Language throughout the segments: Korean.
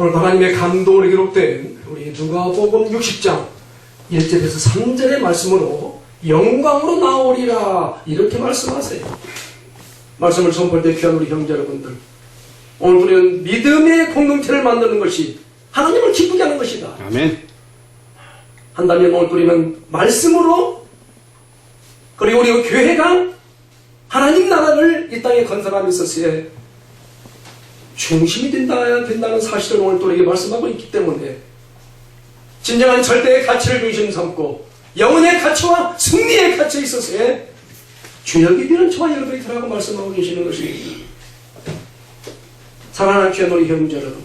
오늘 하나님의 감동으로 기록된 우리 누가복음 60장 1절에서 3절의 말씀으로 영광으로 나오리라 이렇게 말씀하세요. 말씀을 선포할 때 귀한 우리 형제 여러분들, 오늘 우리는 믿음의 공동체를 만드는 것이 하나님을 기쁘게 하는 것이다. 아멘. 한다면 오늘 우리는 말씀으로, 그리고 우리 교회가 하나님 나라를 이 땅에 건설함에 있어서의 중심이 된다는 사실을 오늘 또 우리에게 말씀하고 있기 때문에 진정한 절대의 가치를 중심 삼고 영혼의 가치와 승리의 가치에 있어서의 주역이 되는 저와 여러분이 되라고 말씀하고 계시는 것입니다. 사랑하는 귀한 우리 형제 여러분,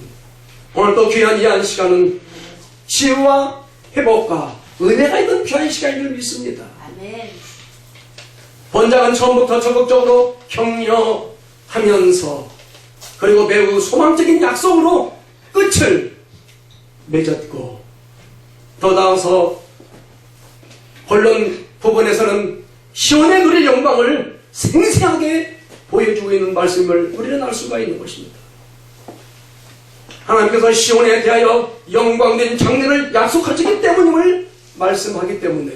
오늘 또 귀한 이 한 시간은 치유와 회복과 은혜가 있는 귀한 시간인 줄 믿습니다. 아멘. 본장은 처음부터 적극적으로 격려하면서 그리고 매우 소망적인 약속으로 끝을 맺었고, 더 나아가서 본론 부분에서는 시온의 누릴 영광을 생생하게 보여주고 있는 말씀을 우리는 알 수가 있는 것입니다. 하나님께서 시온에 대하여 영광된 장래를 약속하시기 때문임을 말씀하기 때문에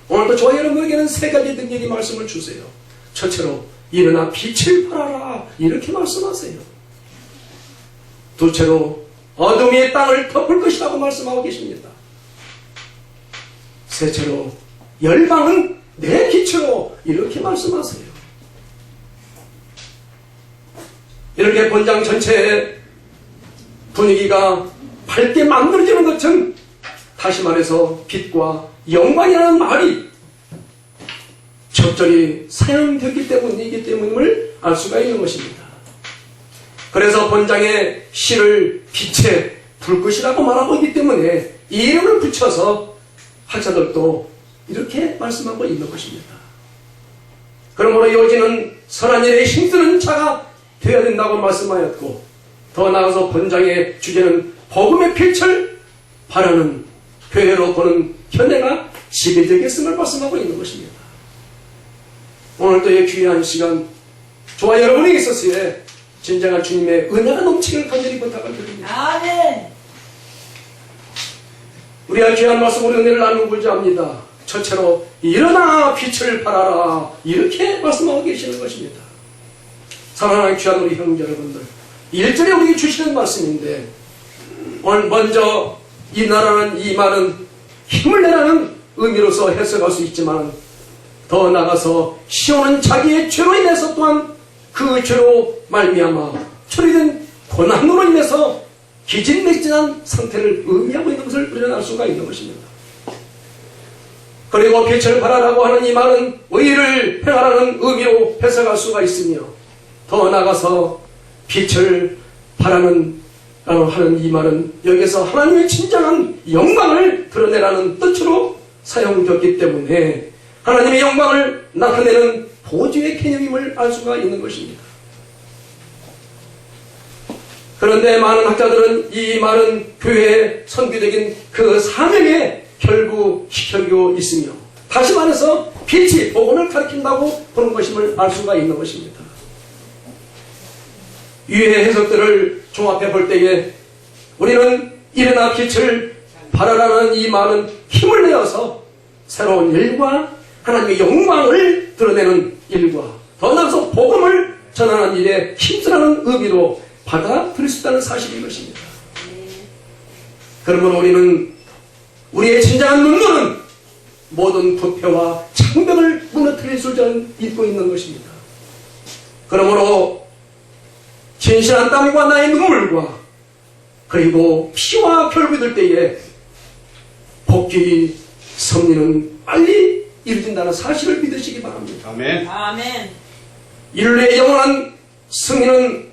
오늘도 저와 여러분에게는 세 가지 능력이 말씀을 주세요. 첫째로 일어나 빛을 발하라 이렇게 말씀하세요. 둘째로 어둠이 땅을 덮을 것이라고 말씀하고 계십니다. 셋째로 열방은 내 빛으로 이렇게 말씀하세요. 이렇게 본장 전체의 분위기가 밝게 만들어지는 것은 다시 말해서 빛과 영광이라는 말이 적절히 사용되었기 때문이기 때문임을 알 수가 있는 것입니다. 그래서 본장의 시를 빛의 불꽃이라고 말하고 있기 때문에 이 이름을 붙여서 학자들도 이렇게 말씀하고 있는 것입니다. 그러므로 요지는 선한 일에 힘쓰는 자가 되어야 된다고 말씀하였고, 더 나아가서 본장의 주제는 복음의 빛을 바라는 교회로 보는 현대가 지배되겠음을 말씀하고 있는 것입니다. 오늘도 이 귀한 시간 저와 여러분에게 있어서의 진정한 주님의 은혜가 넘치기를 간절히 부탁을 드립니다. 아멘. 우리가 귀한 말씀으로 은혜를 나누고자 합니다. 첫째로 일어나 빛을 발하라 이렇게 말씀하고 계시는 것입니다. 사랑하는 귀한 우리 형제 여러분들, 1절에 우리에게 주시는 말씀인데, 오늘 먼저 이 나라는 이 말은 힘을 내라는 의미로서 해석할 수 있지만, 더 나아가서 시온은 자기의 죄로 인해서 또한 그 죄로 말미암아 처리된 고난으로 인해서 기진맥진한 상태를 의미하고 있는 것을 우리는 알 수가 있는 것입니다. 그리고 빛을 발하라고 하는 이 말은 의를 행하라는 의미로 해석할 수가 있으며, 더 나아가서 빛을 바라는 하는 이 말은 여기서 하나님의 진정한 영광을 드러내라는 뜻으로 사용되었기 때문에 하나님의 영광을 나타내는 보조의 개념임을 알 수가 있는 것입니다. 그런데 많은 학자들은 이 말은 교회의 선교적인 그 사명에 결부시켜지고 있으며, 다시 말해서 빛이 복음을 가리킨다고 보는 것임을 알 수가 있는 것입니다. 유해 해석들을 종합해 볼 때에 우리는 일어나 빛을 발하라는 이 말은 힘을 내어서 새로운 일과 하나님의 영광을 드러내는 일과 더 나아가서 복음을 전하는 일에 힘쓰라는 의미로 받아들일 수 있다는 사실인 것입니다. 그러므로 우리는 우리의 진정한 눈물은 모든 부패와 창벽을 무너뜨릴 수를 입고 있는 것입니다. 그러므로 진실한 땀과 나의 눈물과 그리고 피와 결국이 될 때에 복귀 섭리는 빨리 이루어진다는 사실을 믿으시기 바랍니다. 아멘. 아멘. 인류의 영원한 승리는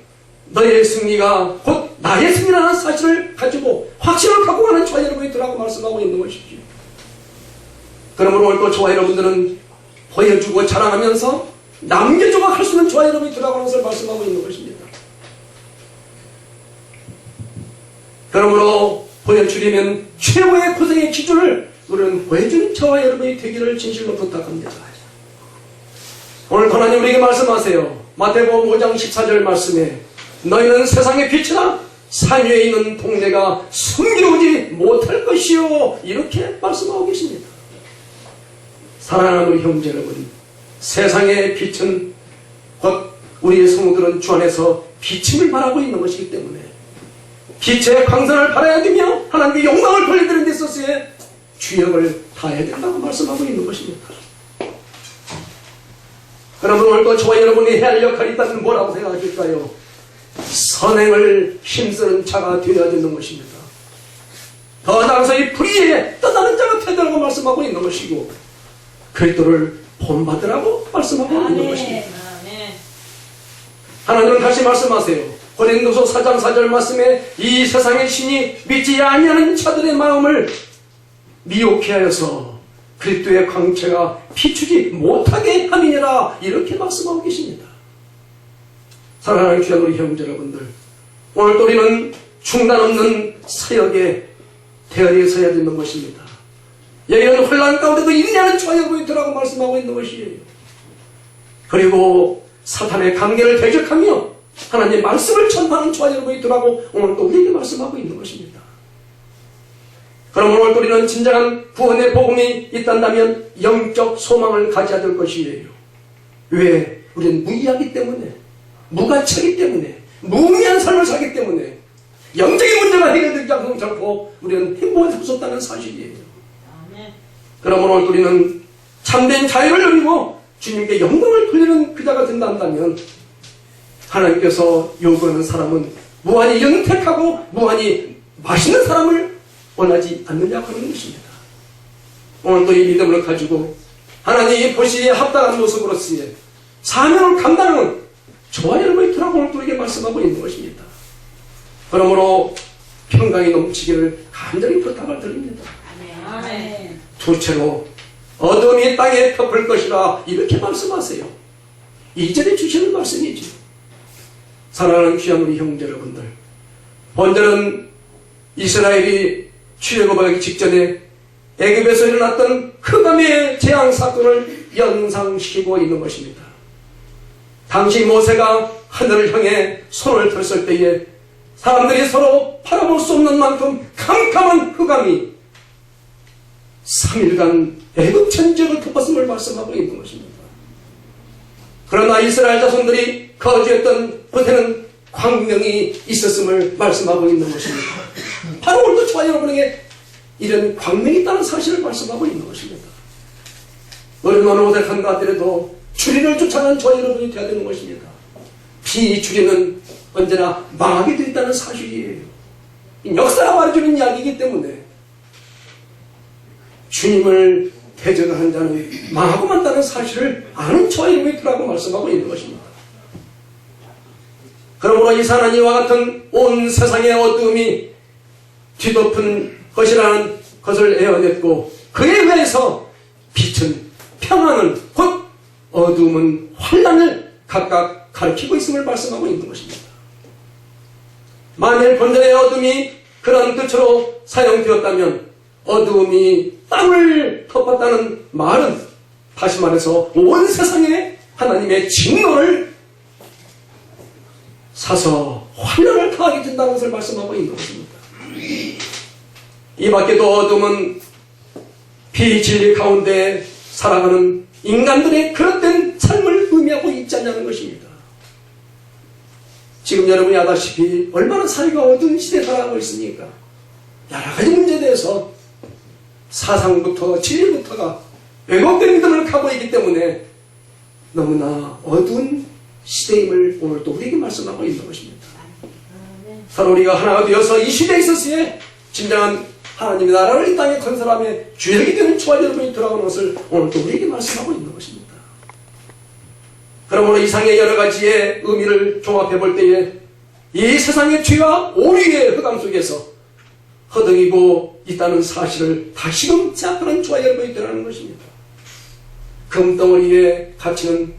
너의 승리가 곧 나의 승리라는 사실을 가지고 확신을 갖고 가는 저와 여러분이 들라고 말씀하고 있는 것이죠. 그러므로 오늘 또 저와 여러분들은 보여주고 자랑하면서 남겨주고 할 수 있는 저와 여러분이 들라고 하는 것을 말씀하고 있는 것입니다. 그러므로 보여주려면 최고의 고생의 기준을 우리는 보여주는 저와 여러분이 되기를 진실로 부탁합니다. 오늘 하나님 우리에게 말씀하세요. 마태복음 5장 14절 말씀에 너희는 세상의 빛이라 산 위에 있는 동네가 숨겨오지 못할 것이요. 이렇게 말씀하고 계십니다. 사랑하는 우리 형제 여러분, 세상의 빛은 곧 우리의 성도들은 주 안에서 비침을 바라고 있는 것이기 때문에 빛의 광선을 바라야 되며 하나님의 영광을 돌려드리는 데 있어서의 주역을 다해야 된다고 말씀하고 있는 것입니다. 그러면 오늘도 저와 여러분이 해야 할 역할이 있다면 뭐라고 생각하실까요? 선행을 힘쓰는 자가 되어야 되는 것입니다. 더 나아가서 이 불의에 떠나는 자가 되라고 말씀하고 있는 것이고 그리스도를 본받으라고 말씀하고 있는 것입니다. 하나님은 다시 말씀하세요. 고린도서 4장 4절 말씀에 이 세상의 신이 믿지 아니하는 자들의 마음을 미혹해 하여서 그리스도의 광채가 비추지 못하게 함이니라 이렇게 말씀하고 계십니다. 사랑하는 귀한 우리 형제 여러분들, 오늘 또 우리는 중단 없는 사역에 대열에 서야 되는 것입니다. 여기는 혼란 가운데도 인내하는 저의 보이더라고 말씀하고 있는 것이에요. 그리고 사탄의 관계를 대적하며 하나님의 말씀을 전파하는 저의 보이더라고 오늘 또 우리에게 말씀하고 있는 것입니다. 그러면 오늘 우리는 진정한 구원의 복음이 있단다면 영적 소망을 가져야 될 것이에요. 왜? 우리는 무의하기 때문에, 무가치하기 때문에, 무의미한 삶을 살기 때문에 영적인 문제가 해결되지 않고 우리는 행복할 수 없었다는 사실이에요. 그러므로 오늘 우리는 참된 자유를 누리고 주님께 영광을 돌리는 그자가 된다면 하나님께서 요구하는 사람은 무한히 영택하고 무한히 맛있는 사람을 원하지 않느냐고 하는 것입니다. 오늘도 이 믿음을 가지고 하나님이 보시기에 합당한 모습으로서의 사명을 감당하는 저와 여러분의 투라고 오늘 우리에게 말씀하고 있는 것입니다. 그러므로 평강이 넘치기를 간절히 부탁을 드립니다. 아멘. 둘째로 어둠이 땅에 덮을 것이라 이렇게 말씀하세요. 이전에 주시는 말씀이죠. 사랑하는 귀한 우리 형제 여러분들, 본절은 이스라엘이 출애굽하기 직전에 애굽에서 일어났던 흑암의 재앙 사건을 연상시키고 있는 것입니다. 당시 모세가 하늘을 향해 손을 들었을 때에 사람들이 서로 바라볼 수 없는 만큼 캄캄한 흑암이 3일간 애굽 전 지역을 덮었음을 말씀하고 있는 것입니다. 그러나 이스라엘 자손들이 거주했던 곳에는 광명이 있었음을 말씀하고 있는 것입니다. 바로 오늘도 저와 여러분에게 이런 광명이 있다는 사실을 말씀하고 있는 것입니다. 얼마나 오색한가 하더라도 주리를 쫓아가는 저와 여러분이 되어야 되는 것입니다. 비주리는 언제나 망하게 되어 있다는 사실이에요. 역사가 말해주는 이야기이기 때문에 주님을 대적하는 자는 망하고 만다는 사실을 아는 저와 여러분이 되라고 말씀하고 있는 것입니다. 그러므로 이 사나운 이와 같은 온 세상의 어두움이 뒤덮은 것이라는 것을 에어냈고 그에 의해서 빛은 평안은 곧 어두움은 환난을 각각 가리키고 있음을 말씀하고 있는 것입니다. 만일 본전의 어둠이 그런 뜻으로 사용되었다면 어두움이 땅을 덮었다는 말은 다시 말해서 온 세상에 하나님의 진노를 사서 환난을 가하게 된다는 것을 말씀하고 있는 것입니다. 이 밖에도 어둠은 비진리 가운데 살아가는 인간들의 그릇된 삶을 의미하고 있지 않냐는 것입니다. 지금 여러분이 아다시피 얼마나 사회가 어두운 시대에 살아가고 있으니까 여러 가지 문제에 대해서 사상부터 진리부터가 왜곡된 믿음을 갖고 있기 때문에 너무나 어두운 시대임을 오늘 또 우리에게 말씀하고 있는 것입니다. 서로 우리가 하나가 되어서 이 시대에 있어서의 진정한 하나님의 나라를 이 땅에 건설함에 주역이 되는 저와 여러분이 돌아오는 것을 오늘 또 우리에게 말씀하고 있는 것입니다. 그러므로 이상의 여러 가지의 의미를 종합해 볼 때에 이 세상의 죄와 오류의 흑암 속에서 허덕이고 있다는 사실을 다시금 생각하는 저와 여러분이 되라는 것입니다. 금덩어리에 갇히는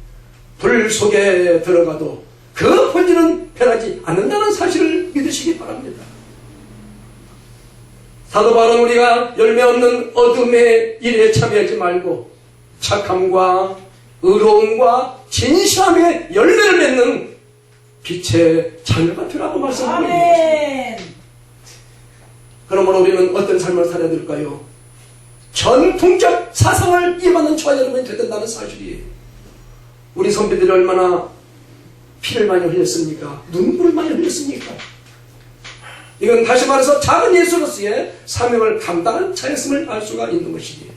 불 속에 들어가도 그 본질은 변하지 않는다는 사실을 믿으시기 바랍니다. 사도 바울은 우리가 열매 없는 어둠의 일에 참여하지 말고 착함과 의로움과 진실함의 열매를 맺는 빛의 자녀가 되라고 말씀하고 있는 아멘. 것입니다. 그러므로 우리는 어떤 삶을 살아야 될까요? 전통적 사상을 이해받는 저와 여러분이 되야 된다는 사실이에요. 우리 선배들이 얼마나 피를 많이 흘렸습니까? 눈물을 많이 흘렸습니까? 이건 다시 말해서 작은 예수로서의 사명을 감당한 자였음을 알 수가 있는 것이지요.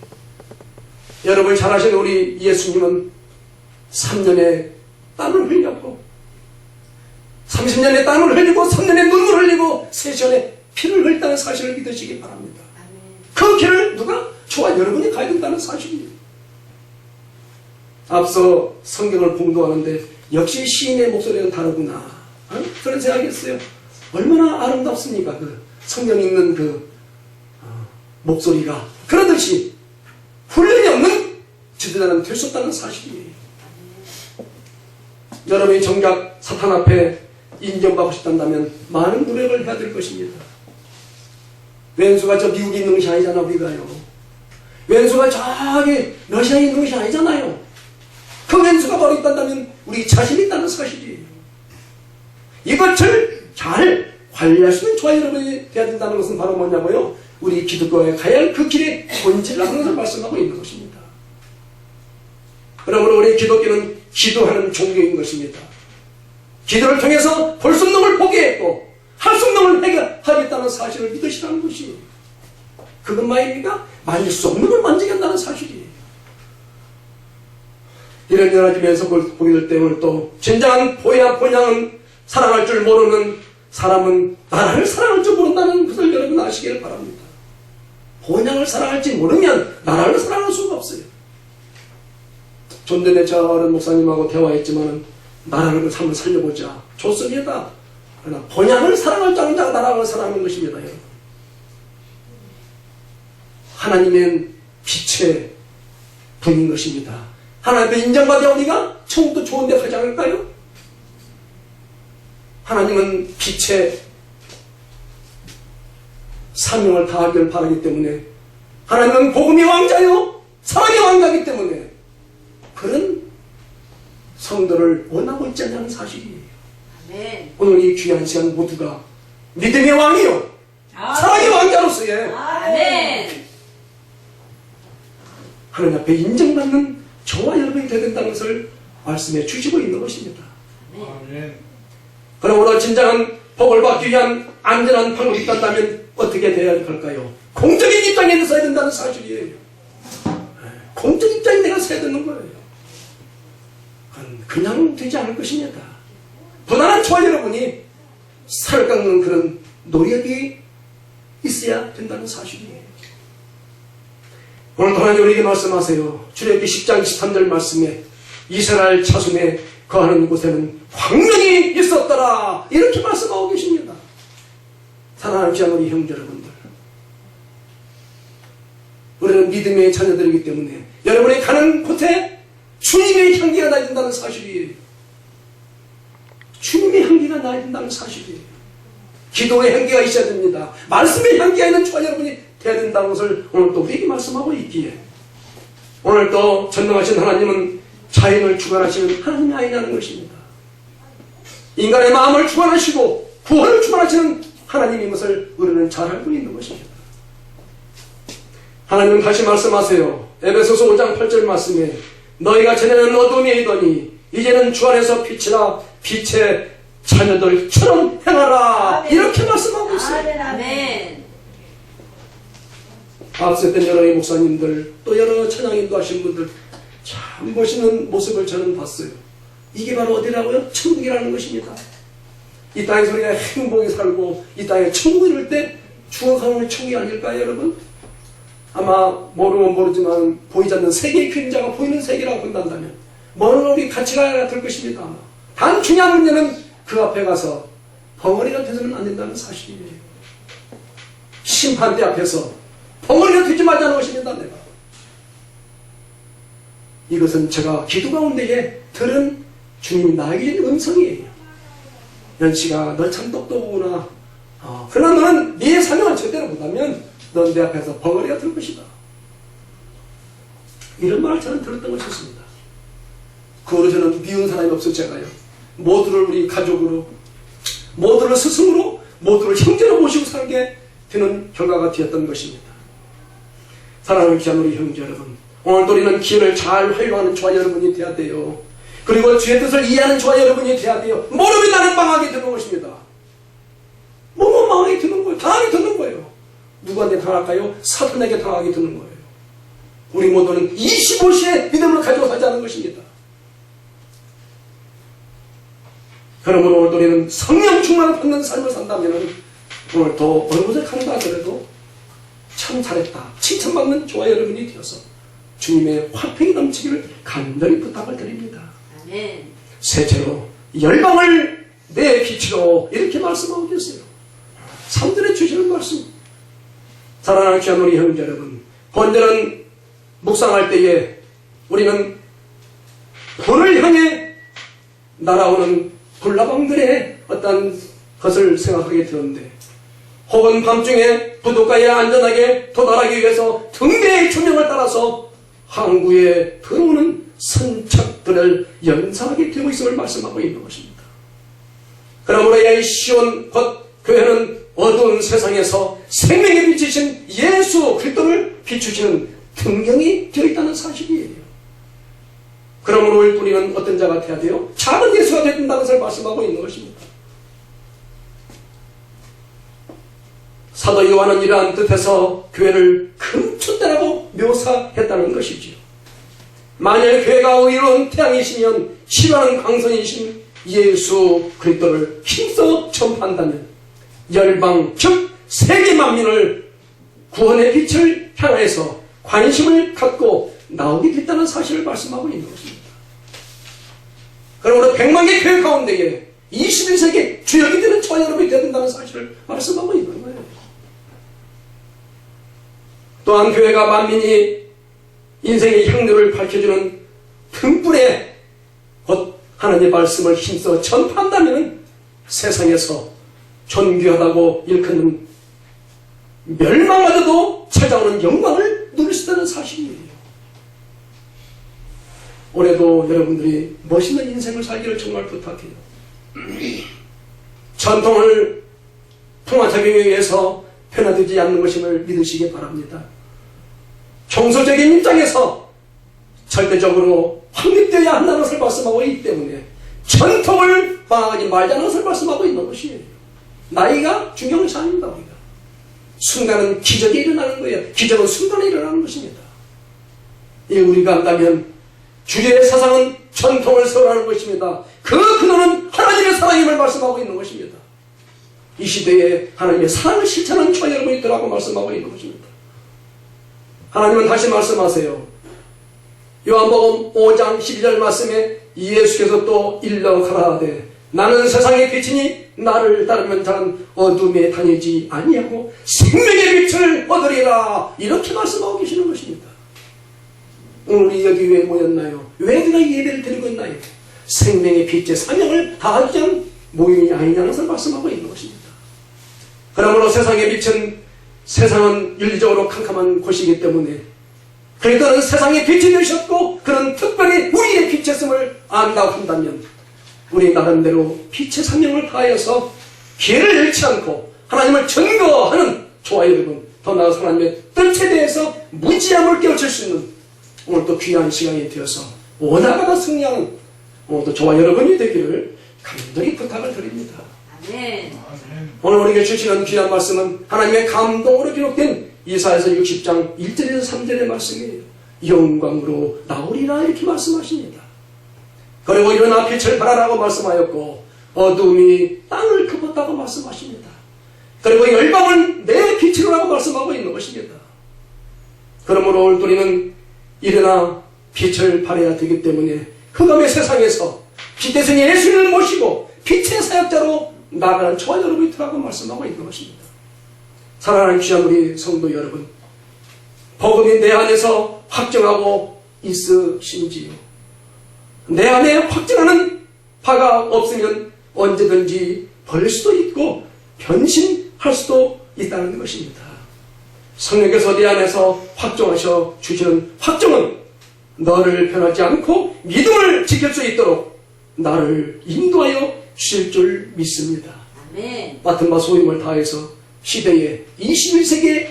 여러분이 잘 아시는 우리 예수님은 3년의 땀을 흘렸고 30년의 땀을 흘리고 3년의 눈물을 흘리고 3시간의 피를 흘렸다는 사실을 믿으시기 바랍니다. 그 길을 누가? 저와 여러분이 가야 된다는 사실이에요. 앞서 성경을 봉독하는데 역시 시인의 목소리는 다르구나. 그런 생각했어요. 얼마나 아름답습니까? 그 성경 읽는 그 목소리가. 그러듯이 훈련이 없는 지도자는 될 수 없다는 사실이에요. 여러분이 정작 사탄 앞에 인정받고 싶단다면 많은 노력을 해야 될 것입니다. 왼수가 저 미국에 있는 것이 아니잖아, 우리가요. 왼수가 저기 러시아에 있는 것이 아니잖아요. 그 왼수가 바로 있단다면 우리 자신이 있다는 사실이에요. 이것을 잘 관리할 수 있는 저와 여러분이 되어야 된다는 것은 바로 뭐냐고요? 우리 기독교에 가야 할 그 길의 본질이라는 것을 말씀하고 있는 것입니다. 그러므로 우리 기독교는 기도하는 종교인 것입니다. 기도를 통해서 볼 수 없는 걸 포기했고 할 수 없는 걸 해결하겠다는 사실을 믿으시라는 것이에요. 그건 말입니까? 만질 수 없는 걸 만지게 한다는 사실이에요. 이런 여러 가지 면석을 보게 될 때 오늘 또 진정한 본향은 사랑할 줄 모르는 사람은 나라를 사랑할 줄 모른다는 것을 여러분 아시기를 바랍니다. 본향을 사랑할지 모르면 나라를 사랑할 수가 없어요. 좀 전에 저런 목사님하고 대화했지만 나라를 한번 살려보자. 좋습니다. 그러나 본향을 사랑할 줄 아는 자가 나라를 사랑하는 것입니다. 여러분. 하나님은 빛의 분인 것입니다. 하나님의 인정받아야 우리가 천국도 좋은 데 가지 않을까요? 하나님은 빛의 사명을 다하기를 바라기 때문에 하나님은 복음의 왕자요 사랑의 왕자이기 때문에 그런 성도를 원하고 있지 않냐는 사실이에요. 아멘. 오늘 이 귀한 시간 모두가 믿음의 왕이요 사랑의 왕자로서의 아멘. 하나님 앞에 인정받는 저와 여러분이 되어야 된다는 것을 말씀해 주시고 있는 것입니다. 아멘. 그러므로 진정한 복을 받기 위한 안전한 방법이 있다면 어떻게 되어야 할까요? 공적인 입장에 서야 된다는 사실이에요. 공적 입장에 내가 서야 되는 거예요. 그냥 되지 않을 것입니다. 부단한 저와 여러분이 살을 깎는 그런 노력이 있어야 된다는 사실이에요. 오늘 하나님 우리에게 말씀하세요. 출애굽기 10장 13절 말씀에 이스라엘 자손에 거하는 곳에는 광명이 있었더라 이렇게 말씀하고 계십니다. 사랑하는 귀한 우리 형제 여러분들, 우리는 믿음의 자녀들이기 때문에 여러분이 가는 곳에 주님의 향기가 나야 된다는 사실이에요. 주님의 향기가 나야 된다는 사실이에요. 기도의 향기가 있어야 됩니다. 말씀의 향기가 있는 저와 여러분이 되어야 된다는 것을 오늘 또 우리에게 말씀하고 있기에 오늘 또 전능하신 하나님은 자연을 주관하시는 하나님이 아니라는 것입니다. 인간의 마음을 주관하시고 구원을 주관하시는 하나님인 것을 우리는 잘 알고 있는 것입니다. 하나님은 다시 말씀하세요. 에베소서 5장 8절 말씀에 너희가 전에는 어둠에 있더니 이제는 주 안에서 빛이라 빛의 자녀들처럼 행하라. 아멘. 이렇게 말씀하고 있어요. 아멘. 앞서 때 여러 목사님들 또 여러 찬양인도 하신 분들 참 멋있는 모습을 저는 봤어요. 이게 바로 어디라고요? 천국이라는 것입니다. 이 땅에서 우리가 행복히 살고 이 땅에 천국을 이룰 때 주어가는 천국이 아닐까요, 여러분? 아마 모르면 모르지만 보이지 않는 세계의 그림자가 보이는 세계라고 본다면 뭐는 우리 같이 가야 될 것입니다. 아마. 단 중요한 문제는 그 앞에 가서 벙어리가 되서는 안 된다는 사실이에요. 심판대 앞에서 벙어리가 되지 말자는 것입니다. 내가. 이것은 제가 기도 가운데에 들은 주님이 나에게 주는 음성이에요. 연씨가 너 참 똑똑하구나. 그러나 너는 네 사명을 제대로 못하면 넌 내 앞에서 벙어리가 될 것이다. 이런 말을 저는 들었던 것이었습니다. 그 후로 저는 미운 사람이 없어 제가요. 모두를 우리 가족으로, 모두를 스승으로, 모두를 형제로 모시고 살게 되는 결과가 되었던 것입니다. 사랑하는 귀한 우리 형제 여러분, 오늘도 우리는 기회를 잘 활용하는 저와 여러분이 되어야 돼요. 그리고 주의 뜻을 이해하는 저와 여러분이 되어야 돼요. 모르면 나는 망하게 되는 것입니다. 뭐뭐 망하게 되는 거예요. 당하게 되는 거예요. 누구한테 당할까요? 사탄에게 당하게 되는 거예요. 우리 모두는 25시에 믿음을 가지고 살자는 것입니다. 그러므로 오늘도 우리는 성령 충만을 받는 삶을 산다면 오늘 더 어느 곳에 간다 하더라도 참 잘했다, 칭찬받는 저와 여러분이 되어서 주님의 화평이 넘치기를 간절히 부탁을 드립니다. 아멘. 셋째로 열방을 내 빛으로 이렇게 말씀하고 계세요. 3절에 주시는 말씀. 사랑하는 귀한 우리 형제 여러분, 번제는 묵상할 때에 우리는 불을 향해 날아오는 불나방들의 어떤 것을 생각하게 되는데, 혹은 밤중에 부둣가에 안전하게 도달하기 위해서 등대의 조명을 따라서 항구에 들어오는 선착들을 연상하게 되고 있음을 말씀하고 있는 것입니다. 그러므로 이 시온 곧 교회는 어두운 세상에서 생명의 빛이신 예수 그리스도를 비추시는 등경이 되어 있다는 사실이에요. 그러므로 우리는 어떤 자가 되어야 돼요? 작은 예수가 되야 된다는 것을 말씀하고 있는 것입니다. 사도 요한은 이러한 뜻에서 교회를 금숫대라고 묘사했다는 것이지요. 만일 교회가 의로운 태양이시면 치료하는 광선이신 예수 그리스도를 힘써 전파한다면 열방 즉 세계 만민을 구원의 빛을 향해서 관심을 갖고 나오게 됐다는 사실을 말씀하고 있는 것입니다. 그러므로 100만 개 교회 가운데에 21세기 주역이 되는 저와 여러분이 되어야 된다는 사실을 말씀하고 있는 거예요. 또한 교회가 만민이 인생의 향로를 밝혀주는 등불에 곧 하나님의 말씀을 힘써 전파한다면 세상에서 존귀하다고 일컫는 멸망마저도 찾아오는 영광을 누릴 수 있다는 사실이에요. 올해도 여러분들이 멋있는 인생을 살기를 정말 부탁해요. 전통을 통합하기 위해서 변화되지 않는 것임을 믿으시기 바랍니다. 종소적인 입장에서 절대적으로 확립되어야 한다는 것을 말씀하고 있기 때문에 전통을 방하지 말자는 것을 말씀하고 있는 것이에요. 나이가 중요한 것이 아닙니다. 우리가 순간은 기적이 일어나는 거예요. 기적은 순간에 일어나는 것입니다. 이 우리가 한다면 주의 사상은 전통을 세우라는 것입니다. 그 근원은 하나님의 사랑임을 말씀하고 있는 것입니다. 이 시대에 하나님의 사랑을 실천하는 저와 여러분이 있더라고 말씀하고 있는 것입니다. 하나님은 다시 말씀하세요. 요한복음 5장 12절 말씀에 예수께서 또 일러 가라사대 나는 세상의 빛이니 나를 따르면 자는 어둠에 다니지 아니하고 생명의 빛을 얻으리라 이렇게 말씀하고 계시는 것입니다. 오늘 우리 여기 왜 모였나요? 왜 우리가 예배를 드리고 있나요? 생명의 빛의 사명을 다하기 위한 모임이 아니냐는 것을 말씀하고 있는 것입니다. 그러므로 세상의 빛은 세상은 윤리적으로 캄캄한 곳이기 때문에 그러니까는 세상의 빛이 되셨고 그런 특별히 우리의 빛이었음을 안다고 한다면 우리 나름대로 빛의 사명을 다하여서 기회를 잃지 않고 하나님을 증거하는 저와 여러분 더 나아가서 하나님의 뜻에 대해서 무지함을 깨우칠 수 있는 오늘 또 귀한 시간이 되어서 원하가 승리하는 오늘도 저와 여러분이 되기를 간절히 부탁을 드립니다. 아멘. 오늘 우리에게 주시는 귀한 말씀은 하나님의 감동으로 기록된 이사야서 60장 1절에서 3절의 말씀이에요. 영광으로 나오리라 이렇게 말씀하십니다. 그리고 일어나 빛을 발하라고 말씀하였고 어둠이 땅을 덮었다고 말씀하십니다. 그리고 열방은 내 빛이로라고 말씀하고 있는 것입니다. 그러므로 오늘 우리는 일어나 빛을 발해야 되기 때문에 흑암의 세상에서 빛대신 예수님을 모시고 빛의 사역자로 나아가는 저와 여러분이 있더라고 말씀하고 있는 것입니다. 사랑하는 귀한 우리 성도 여러분, 복음이 내 안에서 확정하고 있으신지요? 내 안에 확정하는 바가 없으면 언제든지 벌릴 수도 있고 변신할 수도 있다는 것입니다. 성령께서 내 안에서 확정하셔 주시는 확정은 너를 변하지 않고 믿음을 지킬 수 있도록 나를 인도하여 주실 줄 믿습니다. 아멘. 맡은 바 소임을 다해서 시대의 21세기의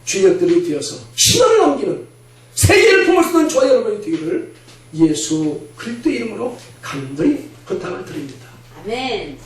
주역들이 되어서 신화를 남기는 세계를 품을 수 있는 저와 여러분이 되기를 예수 그리스도 이름으로 간절히 부탁을 드립니다. 아멘.